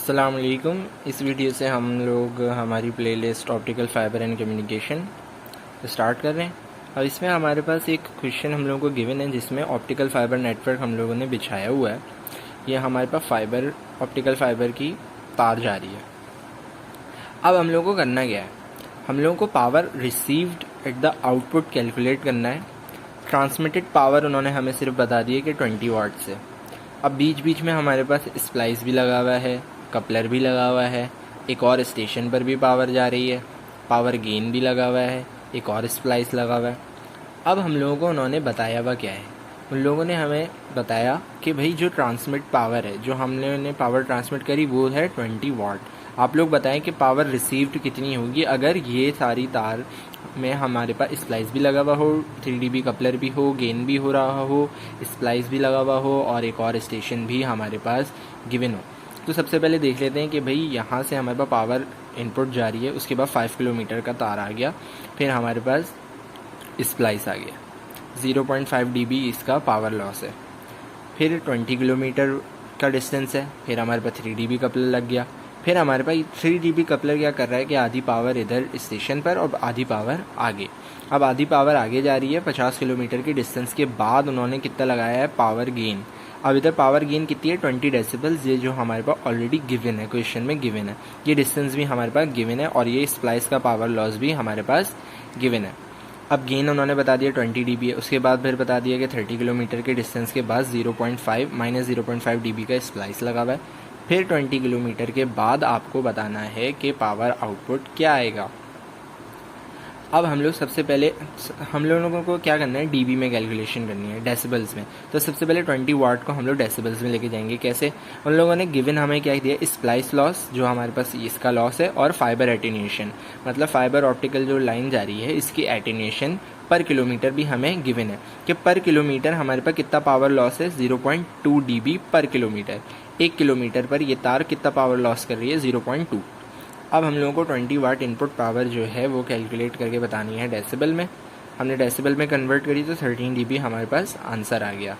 अस्सलाम वालेकुम। इस वीडियो से हम लोग हमारी playlist optical fibre and communication start कर रहे हैं। और इसमें हमारे पास एक क्वेश्चन हम लोगों को गिवन है जिसमें ऑप्टिकल फाइबर नेटवर्क हम लोगों ने बिछाया हुआ है। ये हमारे पास ऑप्टिकल फाइबर की तार जा रही है। अब हम लोगों को करना क्या है, हम लोगों को power received at the output calculate करना है। ट्रांसमिटेड पावर उन्होंने हमें सिर्फ बता दी है कि 20 वाट से। अब बीच बीच में हमारे पास स्प्लाइस भी लगा हुआ है, कपलर भी लगा हुआ है, एक और स्टेशन पर भी पावर जा रही है, पावर गेन भी लगा हुआ है, एक और स्प्लाइस लगा हुआ है। अब हम लोगों को उन्होंने बताया हुआ क्या है, उन लोगों ने हमें बताया कि भाई जो ट्रांसमिट पावर है, जो हमने पावर ट्रांसमिट करी वो है 20 वाट। आप लोग बताएं कि पावर रिसीव्ड कितनी होगी अगर ये सारी तार में हमारे पास स्प्लाइस भी लगा हुआ हो, 3dB कपलर भी हो, गेन भी हो रहा हो, स्प्लाइस भी लगा हुआ हो और एक और स्टेशन भी हमारे पास गिवन हो। तो सबसे पहले देख लेते हैं कि भाई यहाँ से हमारे पास पावर इनपुट जा रही है, उसके बाद 5 किलोमीटर का तार आ गया, फिर हमारे पास स्प्लाइस आ गया, 0.5 dB इसका पावर लॉस है, फिर 20 किलोमीटर का डिस्टेंस है, फिर हमारे पास 3dB कपलर लग गया, फिर हमारे पास 3dB कपलर क्या कर रहा है कि आधी पावर इधर स्टेशन पर और आधी पावर आगे। अब आधी पावर आगे जा रही है 50 किलोमीटर की डिस्टेंस के बाद उन्होंने कितना लगाया है पावर गेन। अब इधर पावर गेन कितनी है 20 डेसिबल्स, ये जो हमारे पास ऑलरेडी गिवन है, क्वेश्चन में गिवन है, ये डिस्टेंस भी हमारे पास गिवन है और ये स्प्लाइस का पावर लॉस भी हमारे पास गिवन है। अब गेन उन्होंने बता दिया 20 dB है, उसके बाद फिर बता दिया कि 30 किलोमीटर के डिस्टेंस के बाद 0.5 dB का स्प्लाइस लगा हुआ है। फिर 20 किलोमीटर के बाद आपको बताना है कि पावर आउटपुट क्या आएगा। अब हम लोग सबसे पहले हम लोगों को क्या करना है, डीबी में कैलकुलेशन करनी है, डेसिबल्स में। तो सबसे पहले 20 वाट को हम लोग डेसिबल्स में लेके जाएंगे। कैसे, उन लोगों ने गिवन हमें क्या दिया, स्प्लाइस लॉस जो हमारे पास इसका लॉस है और फाइबर एटेन्यूएशन, मतलब फाइबर ऑप्टिकल जो लाइन जा रही है इसकी एटेन्यूएशन पर किलोमीटर भी हमें गिवन है कि पर किलोमीटर हमारे पास कितना पावर लॉस है, 0.2 dB पर किलोमीटर। 1 किलोमीटर पर ये तार कितना पावर लॉस कर रही है, 0.2। अब हम लोगों को 20 वाट इनपुट पावर जो है वो कैलकुलेट करके बतानी है डेसिबल में। हमने डेसिबल में कन्वर्ट करी तो 13 dB हमारे पास आंसर आ गया।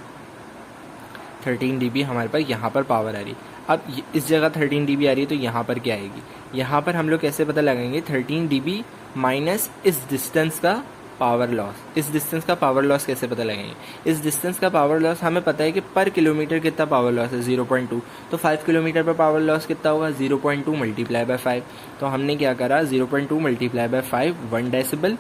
13 dB हमारे पास यहाँ पर पावर आ रही। अब इस जगह 13 dB आ रही है तो यहाँ पर क्या आएगी, यहाँ पर हम लोग कैसे पता लगाएंगे, 13 dB माइनस इस डिस्टेंस का पावर लॉस। इस डिस्टेंस का पावर लॉस कैसे पता लगाएंगे, इस डिस्टेंस का पावर लॉस हमें पता है कि पर किलोमीटर कितना पावर लॉस है, 0.2। तो 5 किलोमीटर पर पावर लॉस कितना होगा, 0.2 मल्टीप्लाई बाय 5। तो हमने क्या करा, 0.2 मल्टीप्लाई बाय 5 1 डेसिबल।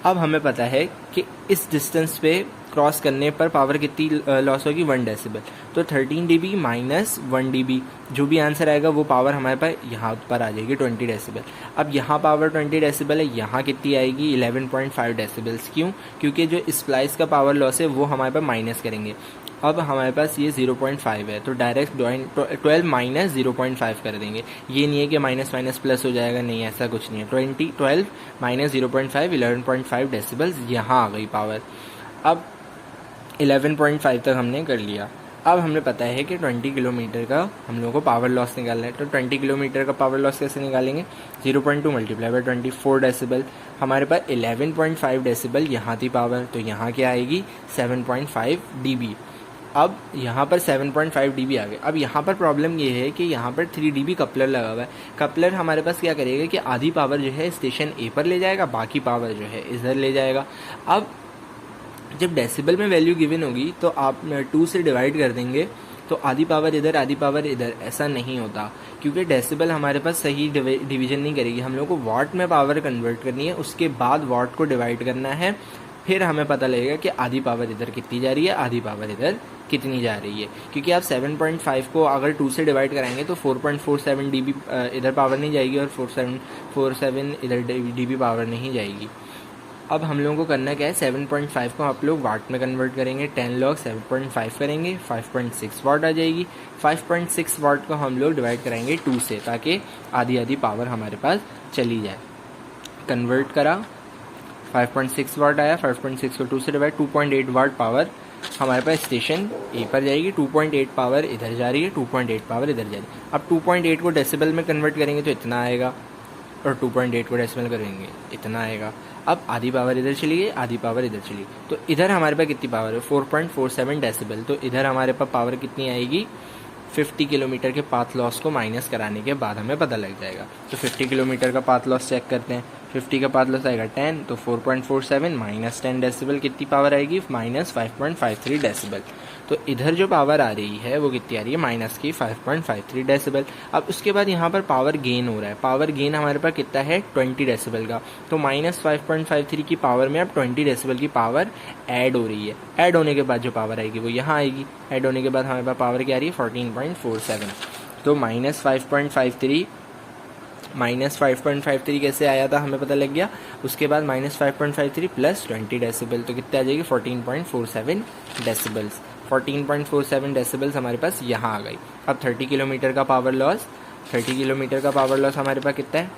अब हमें पता है कि इस डिस्टेंस पे क्रॉस करने पर पावर कितनी लॉस होगी, 1 डेसिबल। तो 13 dB माइनस 1 dB, जो भी आंसर आएगा वो पावर हमारे पास यहाँ पर आ जाएगी 20 डेसिबल। अब यहाँ पावर 20 डेसिबल है, यहाँ कितनी आएगी 11.5 डेसिबल्स। क्यों, क्योंकि जो स्प्लाइस का पावर लॉस है वो हमारे पास माइनस करेंगे। अब हमारे पास ये 0.5 है तो डायरेक्ट 12 माइनस 0.5 कर देंगे। ये नहीं है कि माइनस माइनस प्लस हो जाएगा, नहीं, ऐसा कुछ नहीं है। 12 माइनस 0.5 11.5 डेसिबल्स यहाँ आ गई पावर। अब 11.5 तक हमने कर लिया। अब हमें पता है कि 20 किलोमीटर का हम लोगों को पावर लॉस निकालना है। तो 20 किलोमीटर का पावर लॉस कैसे निकालेंगे, 0.2 मल्टीप्लाई बाय 24 डेसिबल। हमारे पास 11.5 डेसिबल यहाँ थी पावर, तो यहाँ क्या आएगी 7.5 dB। अब यहाँ पर 7.5 dB आ गए। अब यहाँ पर प्रॉब्लम ये है कि यहाँ पर 3dB कपलर लगा हुआ है। कपलर हमारे पास क्या करेगा कि आधी पावर जो है स्टेशन ए पर ले जाएगा, बाकी पावर जो है इधर ले जाएगा। अब जब डेसिबल में वैल्यू गिवन होगी तो आप 2 से डिवाइड कर देंगे तो आधी पावर इधर आधी पावर इधर, ऐसा नहीं होता क्योंकि डेसिबल हमारे पास सही डिवीजन नहीं करेगी। हम लोग को वाट में पावर कन्वर्ट करनी है, उसके बाद वाट को डिवाइड करना है, फिर हमें पता लगेगा कि आधी पावर इधर कितनी जा रही है, आधी पावर इधर कितनी जा रही है। क्योंकि आप 7.5 को अगर 2 से डिवाइड कराएंगे तो 4.47 dB इधर पावर नहीं जाएगी और 47 इधर dB पावर नहीं जाएगी। अब हम लोगों को करना क्या है, 7.5 को आप लोग वाट में कन्वर्ट करेंगे, 10 log 7.5 करेंगे, 5.6 वाट आ जाएगी। 5.6 वाट को हम लोग डिवाइड कराएंगे 2 से, ताकि आधी आधी पावर हमारे पास चली जाए। कन्वर्ट करा, 5.6 वाट आया, 5.6 को 2 से डिवाइड, 2.8 वाट पावर हमारे पास स्टेशन ए पर जाएगी। 2.8 पावर इधर जा रही है, 2.8 पावर इधर जा रही है। अब 2.8 को डेसिबल में कन्वर्ट करेंगे तो इतना आएगा और 2.8 को डेसिमल करेंगे इतना आएगा। अब आधी पावर इधर चली गई, आधी पावर इधर चली, तो इधर हमारे पास कितनी पावर है, 4.47 डेसिबल। तो इधर हमारे पास पावर कितनी आएगी, 50 किलोमीटर के पाथ लॉस को माइनस कराने के बाद हमें पता लग जाएगा। तो 50 किलोमीटर का पाथ लॉस चेक करते हैं। 50 का पाथ लॉस आएगा 10, तो 4.47 माइनस 10 डेसिबल कितनी पावर आएगी, माइनस 5.53 डेसिबल। तो इधर जो पावर आ रही है वो कितनी आ रही है, माइनस की 5.53 डेसिबल। अब उसके बाद यहाँ पर पावर गेन हो रहा है। पावर गेन हमारे पास कितना है, 20 डेसिबल का। तो माइनस 5.53 की पावर में अब 20 डेसिबल की पावर ऐड हो रही है। ऐड होने के बाद जो पावर आएगी वो यहाँ आएगी। ऐड होने के बाद हमारे पास पावर क्या आ रही है, 14.47। तो माइनस 5.53 कैसे आया था हमें पता लग गया। उसके बाद माइनस 5.53 प्लस 20 डेसिबल, तो कितने आ जाएगी, 14.47 डेसिबल्स। 14.47 डेसिबल्स हमारे पास यहाँ आ गई। अब 30 किलोमीटर का पावर लॉस, 30 किलोमीटर का पावर लॉस हमारे पास कितना है,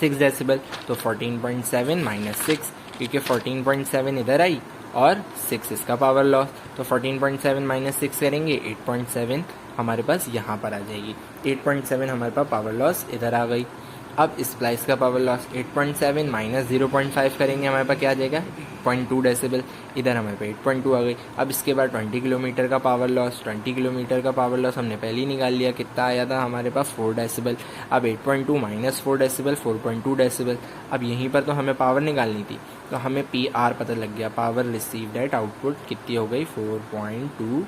6 डेसिबल। तो 14.7 माइनस 6, क्योंकि 14.7 इधर आई और 6 इसका पावर लॉस। तो 14.7 माइनस 6 करेंगे, 8.7 हमारे पास यहाँ पर आ जाएगी। 8.7 हमारे पास पावर लॉस इधर आ गई। अब स्प्लाइस का पावर लॉस 8.7 माइनस 0.5 करेंगे, हमारे पास क्या आ जाएगा, 0.2 डेसिबल। इधर हमारे पास 8.2 आ गई। अब इसके बाद 20 किलोमीटर का पावर लॉस, 20 किलोमीटर का पावर लॉस हमने पहले ही निकाल लिया, कितना आया था हमारे पास, 4 डेसिबल। अब 8.2 माइनस 4 डेसिबल, 4.2 डेसिबल। अब यहीं पर तो हमें पावर निकालनी थी, तो हमें PR पता लग गया, पावर रिसीव्ड एट आउटपुट कितनी हो गई, 4.2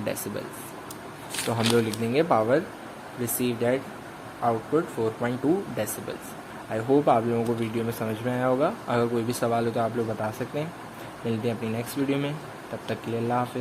डेसिबल्स। तो हम लोग लिख देंगे power received at output 4.2 decibels. I hope आप लोगों को वीडियो में समझ में आया होगा। अगर कोई भी सवाल हो तो आप लोग बता सकते हैं। मिलते हैं अपनी नेक्स्ट वीडियो में, तब तक के लिए अल्लाह हाफिज़।